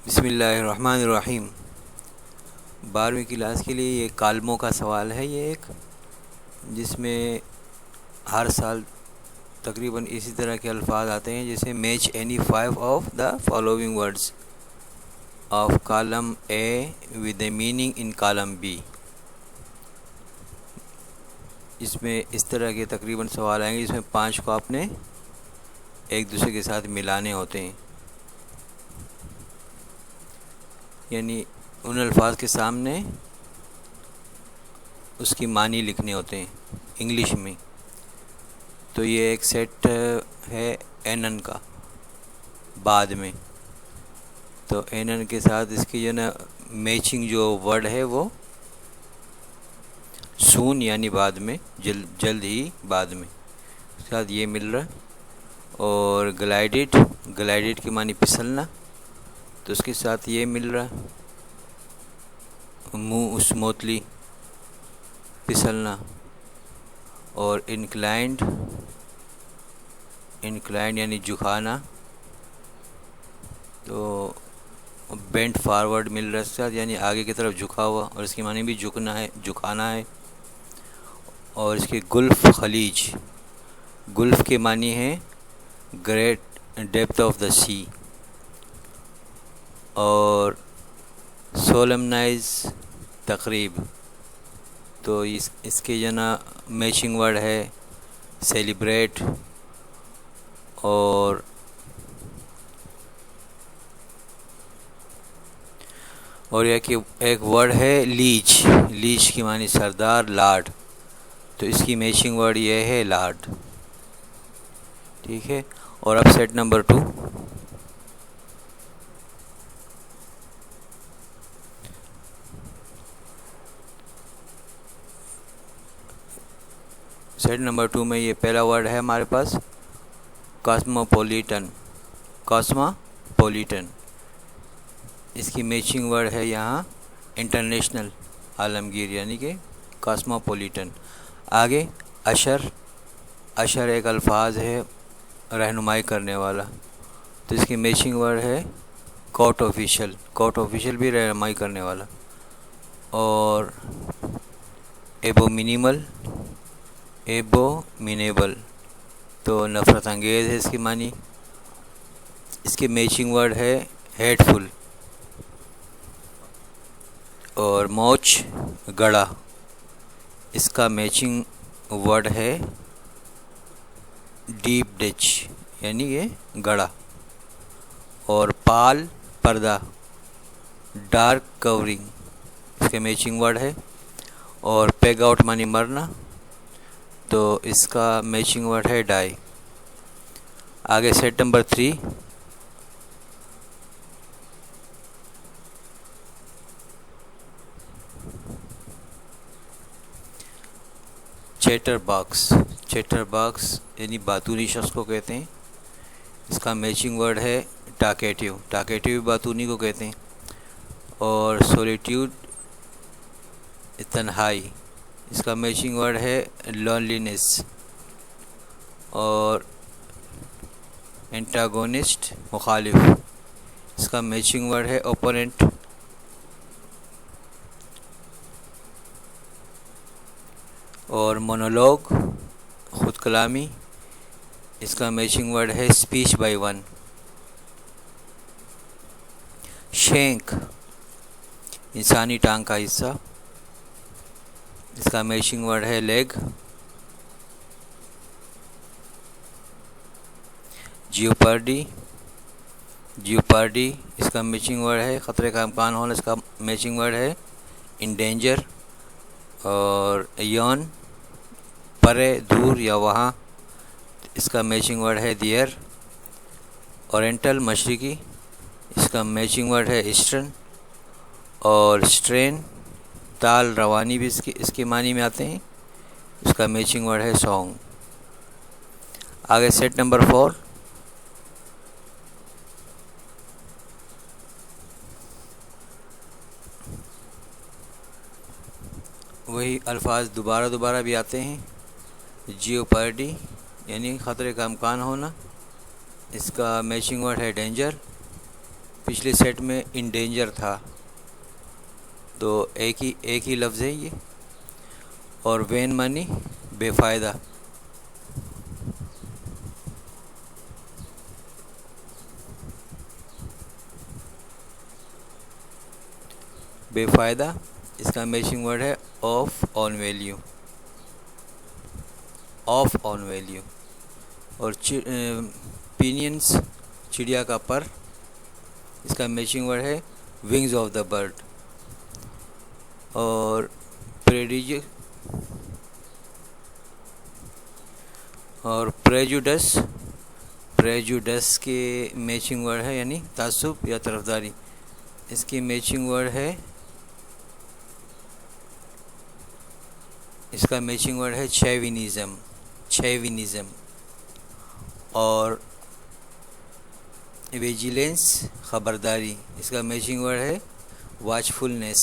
بسم اللہ الرحمن الرحیم۔ 12ویں کلاس کے لیے یہ کالموں کا سوال ہے، یہ ایک جس میں ہر سال تقریباً اسی طرح کے الفاظ آتے ہیں، جیسے match any 5 of the following words of column A with a meaning in column B. اس میں اس طرح کے تقریباً سوال آئیں گے جس میں 5 کو آپ نے ایک دوسرے کے ساتھ ملانے ہوتے ہیں، یعنی ان الفاظ کے سامنے اس کی معنی لکھنے ہوتے ہیں انگلش میں۔ تو یہ ایک سیٹ ہے این کا بعد میں، تو این کے ساتھ اس کی جو نا میچنگ جو ورڈ ہے وہ سون، یعنی بعد میں، جلد ہی بعد میں، اس کے ساتھ یہ مل رہا ہے۔ اور گلائڈیڈ کی معنی پھسلنا، تو اس کے ساتھ یہ مل رہا ہے، منہ اسموتھلی پھسلنا۔ اور انکلائنڈ یعنی جھکانا، تو بینٹ فارورڈ مل رہا ہے اس کے ساتھ، یعنی آگے کی طرف جھکا ہوا، اور اس کی معنی بھی جھکنا ہے، جھکانا ہے۔ اور اس کی گلف خلیج، گلف کے معنی ہے گریٹ ڈیپتھ آف دا سی۔ اور سولمنائز تقریب، تو اس کے جو نا میچنگ ورڈ ہے سیلیبریٹ۔ اور یہ کہ ایک ورڈ ہے لیچ کی معنی سردار، لاڈ، تو اس کی میچنگ ورڈ یہ ہے لاڈ، ٹھیک ہے۔ اور اب سیٹ نمبر 2، سیٹ نمبر 2 میں یہ پہلا ورڈ ہے ہمارے پاس کاسموپولیٹن۔ اس کی میچنگ ورڈ ہے یہاں انٹرنیشنل، عالمگیر، یعنی کہ کاسموپولیٹن۔ آگے اشر ایک الفاظ ہے رہنمائی کرنے والا، تو اس کی میچنگ ورڈ ہے کورٹ آفیشل بھی رہنمائی کرنے والا۔ اور ایبومینیبل تو نفرت انگیز ہے اس کی معنی، اس کی میچنگ ورڈ ہے ہیٹ فل۔ اور موچ گڑا، اس کا میچنگ ورڈ ہے ڈیپ ڈچ، یعنی یہ گڑا۔ اور پال پردہ، ڈارک کورنگ، اس کے میچنگ ورڈ ہے۔ اور پیگ آؤٹ معنی مرنا، تو اس کا میچنگ ورڈ ہے ڈائی۔ آگے سیٹ نمبر 3، چیٹر باکس یعنی باتونی شخص کو کہتے ہیں، اس کا میچنگ ورڈ ہے ٹاکیٹیو بھی باتونی کو کہتے ہیں۔ اور سولیٹیوڈ تنہائی، اس کا میچنگ ورڈ ہے لونلینس۔ اور انٹاگونسٹ مخالف، اس کا میچنگ ورڈ ہے اوپوننٹ۔ اور مونولوگ خود کلامی، اس کا میچنگ ورڈ ہے اسپیچ بائی ون۔ شینک انسانی ٹانگ کا حصہ، اس کا میچنگ ورڈ ہے لیگ۔ جیوپارڈی، اس کا میچنگ ورڈ ہے خطرے کا امکان ہونا، اس کا میچنگ ورڈ ہے انڈینجر۔ اور یون پرے، دور یا وہاں، اس کا میچنگ ورڈ ہے دیئر۔ اورینٹل مشرقی، اس کا میچنگ ورڈ ہے ایسٹرن۔ اور اسٹرین تال، روانی بھی اس کے معنی میں آتے ہیں، اس کا میچنگ ورڈ ہے سانگ۔ آگے سیٹ نمبر 4، وہی الفاظ دوبارہ بھی آتے ہیں۔ جیوپارڈی یعنی خطرے کا امکان ہونا، اس کا میچنگ ورڈ ہے ڈینجر۔ پچھلے سیٹ میں انڈینجر تھا، تو ایک ہی لفظ ہے یہ. اور وین مانی بے فائدہ. بے فائدہ اس کا میچنگ ورڈ ہے of on value. Of on value. اور پینینس چڑیا کا پر، اس کا میچنگ ورڈ ہے ونگز آف دا برڈ. اور پریجوڈس کے میچنگ ورڈ ہے یعنی تعصب یا طرفداری. اس کی میچنگ ورڈ ہے، اس کا میچنگ ورڈ ہے چیوینزم. اور ویجیلنس خبرداری، اس کا میچنگ ورڈ ہے واچفلنس.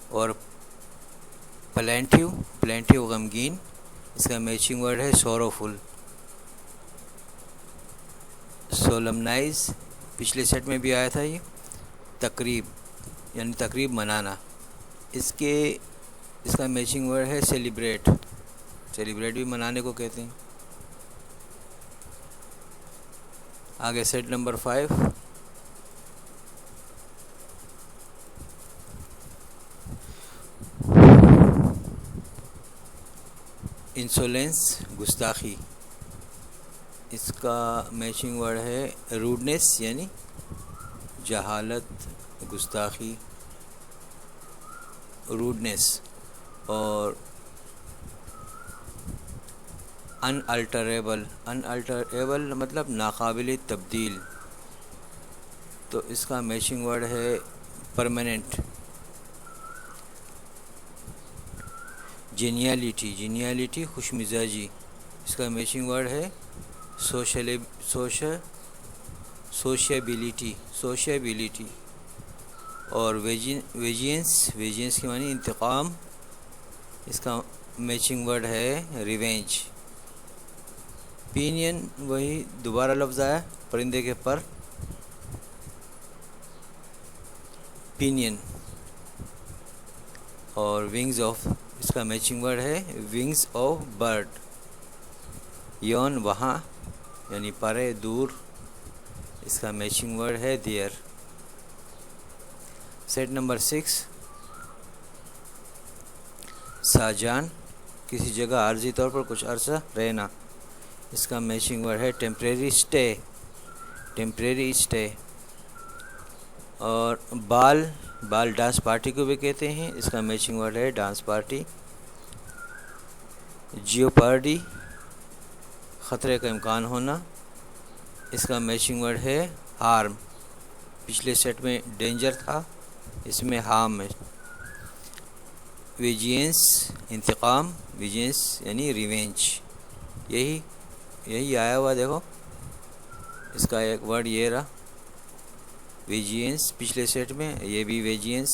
اور پلینٹیو غمگین، اس کا میچنگ ورڈ ہے سوروفل. سولمنائز پچھلے سیٹ میں بھی آیا تھا یہ، تقریب یعنی تقریب منانا. اس کا میچنگ ورڈ ہے سیلیبریٹ بھی منانے کو کہتے ہیں. آگے سیٹ نمبر 5، انسولینس گستاخی. اس کا میچنگ ورڈ ہے روڈنیس یعنی جہالت، گستاخی، روڈنیس. اور انالٹریبل مطلب ناقابل تبدیل، تو اس کا میچنگ ورڈ ہے پرماننٹ. جینیالٹی خوش مزاجی، اس کا میچنگ ورڈ ہے سوشیبلٹی. اور ویجینس کی معنی انتقام، اس کا میچنگ ورڈ ہے ریونج. پینین وہی دوبارہ لفظ آیا پرندے کے پر، پینین. اور اس کا میچنگ ورڈ ہے ونگز آف برڈ. یون وہاں یعنی پرے دور، اس کا میچنگ ورڈ ہے دیئر. سیٹ نمبر 6، ساجان کسی جگہ عارضی طور پر کچھ عرصہ رہنا، اس کا میچنگ ورڈ ہے ٹیمپریری اسٹے. اور بال ڈانس پارٹی کو بھی کہتے ہیں، اس کا میچنگ ورڈ ہے ڈانس پارٹی. جیوپارڈی خطرے کا امکان ہونا، اس کا میچنگ ورڈ ہے ہارم. پچھلے سیٹ میں ڈینجر تھا، اس میں ہارم ہے. ویجینس انتقام، ویجینس یعنی ریونج. یہی آیا ہوا دیکھو، اس کا ایک ورڈ یہ رہا ویجینس. پچھلے سیٹ میں یہ بھی ویجینس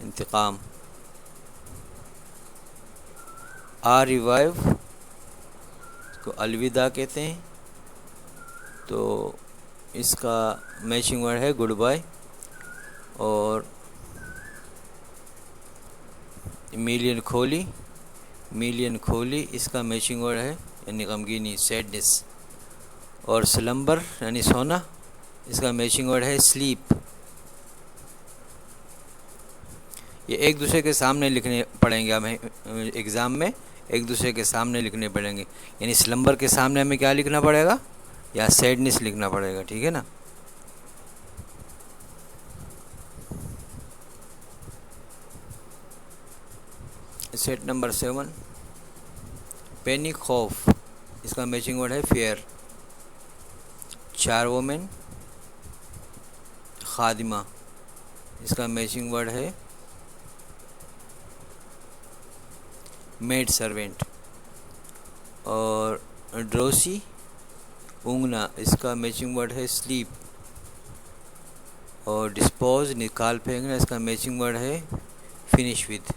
انتقام. ریوائیو کو الوداع کہتے ہیں، تو اس کا میچنگ ورڈ ہے گڈ بائی. اور میلین کھولی، اس کا میچنگ ورڈ ہے یعنی غمگینی، سیڈنس. اور سلمبر یعنی سونا، اس کا میچنگ ورڈ ہے سلیپ. یہ ایک دوسرے کے سامنے لکھنے پڑیں گے ہمیں ایگزام میں، ایک دوسرے کے سامنے لکھنے پڑیں گے. یعنی سلمبر کے سامنے ہمیں کیا لکھنا پڑے گا، یا سیڈنس لکھنا پڑے گا. ٹھیک ہے نا. سیٹ نمبر 7، پینک خوف، اس کا میچنگ ورڈ ہے فیئر. چار وومن خادمہ، اس کا میچنگ ورڈ ہے میڈ سرونٹ. اور ڈروسی اونگنا، اس کا میچنگ ورڈ ہے سلیپ. اور ڈسپوز نکال پھینکنا، اس کا میچنگ ورڈ ہے finish with.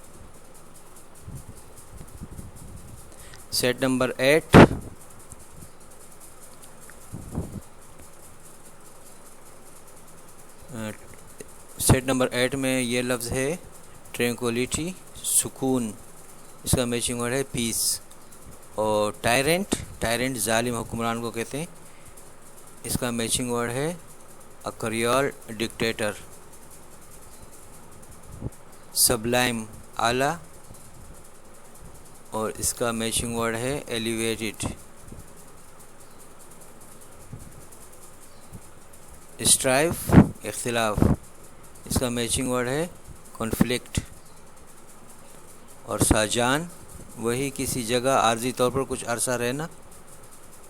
Set number 8، set number 8 میں یہ لفظ ہے ٹرینکولیٹی، سکون، اس کا میچنگ ورڈ ہے پیس. اور ٹائرنٹ ظالم حکمران کو کہتے ہیں، اس کا میچنگ ورڈ ہے اکریال، ڈکٹیٹر. سبلائم، اعلیٰ، اور اس کا میچنگ ورڈ ہے ایلیویٹڈ. اسٹرائف، اختلاف، اس کا میچنگ ورڈ ہے کنفلکٹ. اور ساجان، وہی کسی جگہ عارضی طور پر کچھ عرصہ رہنا.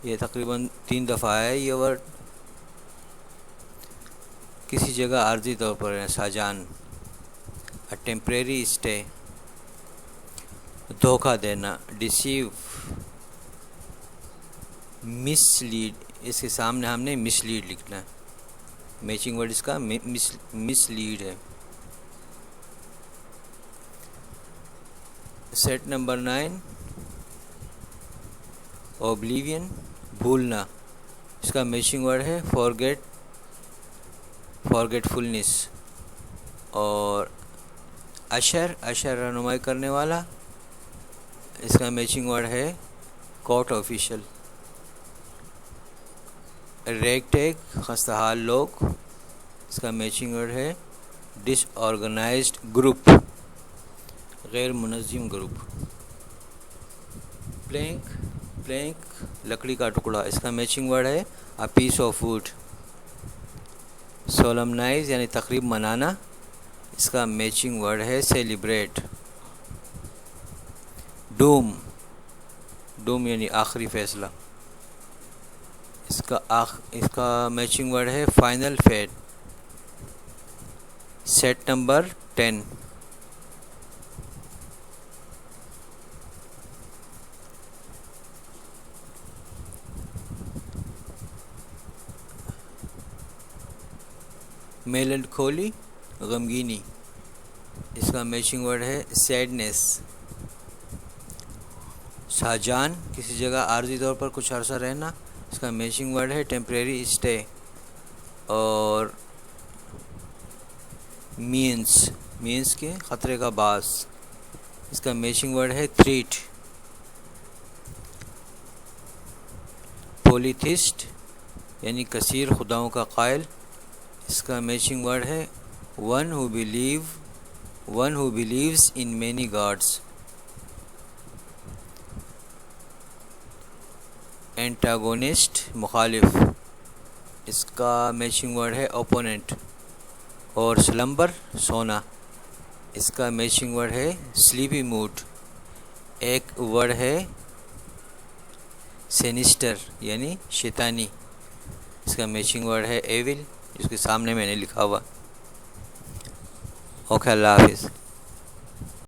یہ تقریباً 3 دفعہ ہے یہ ورڈ، کسی جگہ عارضی طور پر رہنا، ساجان. ٹیمپریری اسٹے، دھوکہ دینا، ڈیسیو. مس لیڈ، اس کے سامنے ہم نے مس لیڈ لکھنا ہے، میچنگ ورڈ اس کا مس لیڈ ہے. سیٹ نمبر 9 اوبلیوین، بھولنا، اس کا میچنگ ورڈ ہے فارگیٹفلنس. اور اشر رہنمائی کرنے والا، اس کا میچنگ ورڈ ہے کورٹ آفیشل. ریگ ٹیگ، خستہ حال لوگ، اس کا میچنگ ورڈ ہے ڈس آرگنائزڈ گروپ، غیر منظم گروپ. پلینک، لکڑی کا ٹکڑا، اس کا میچنگ ورڈ ہے اے پیس آف ووڈ. سولمنائز یعنی تقریب منانا، اس کا میچنگ ورڈ ہے سیلیبریٹ. ڈوم یعنی آخری فیصلہ، اس کا میچنگ ورڈ ہے final fat. Set number 10 melancholy, غمگینی، اس کا میچنگ ورڈ ہے سیڈنس. ساجان، کسی جگہ عارضی طور پر کچھ عرصہ رہنا، اس کا میچنگ ورڈ ہے ٹیمپریری اسٹے. اور مینس کے خطرے کا باعث، اس کا میچنگ ورڈ ہے تھریٹ. پولیتھسٹ یعنی کثیر خداؤں کا قائل، اس کا میچنگ ورڈ ہے one who believes in many gods. Antagonist, مخالف، اس کا میچنگ ورڈ ہے اوپوننٹ. اور سلمبر، سونا، اس کا میچنگ ورڈ ہے سلیپی موڈ. ایک ورڈ ہے سینسٹر یعنی شیطانی، اس کا میچنگ ورڈ ہے ایول، جس کے سامنے میں نے لکھا ہوا. اوکے، اللہ حافظ.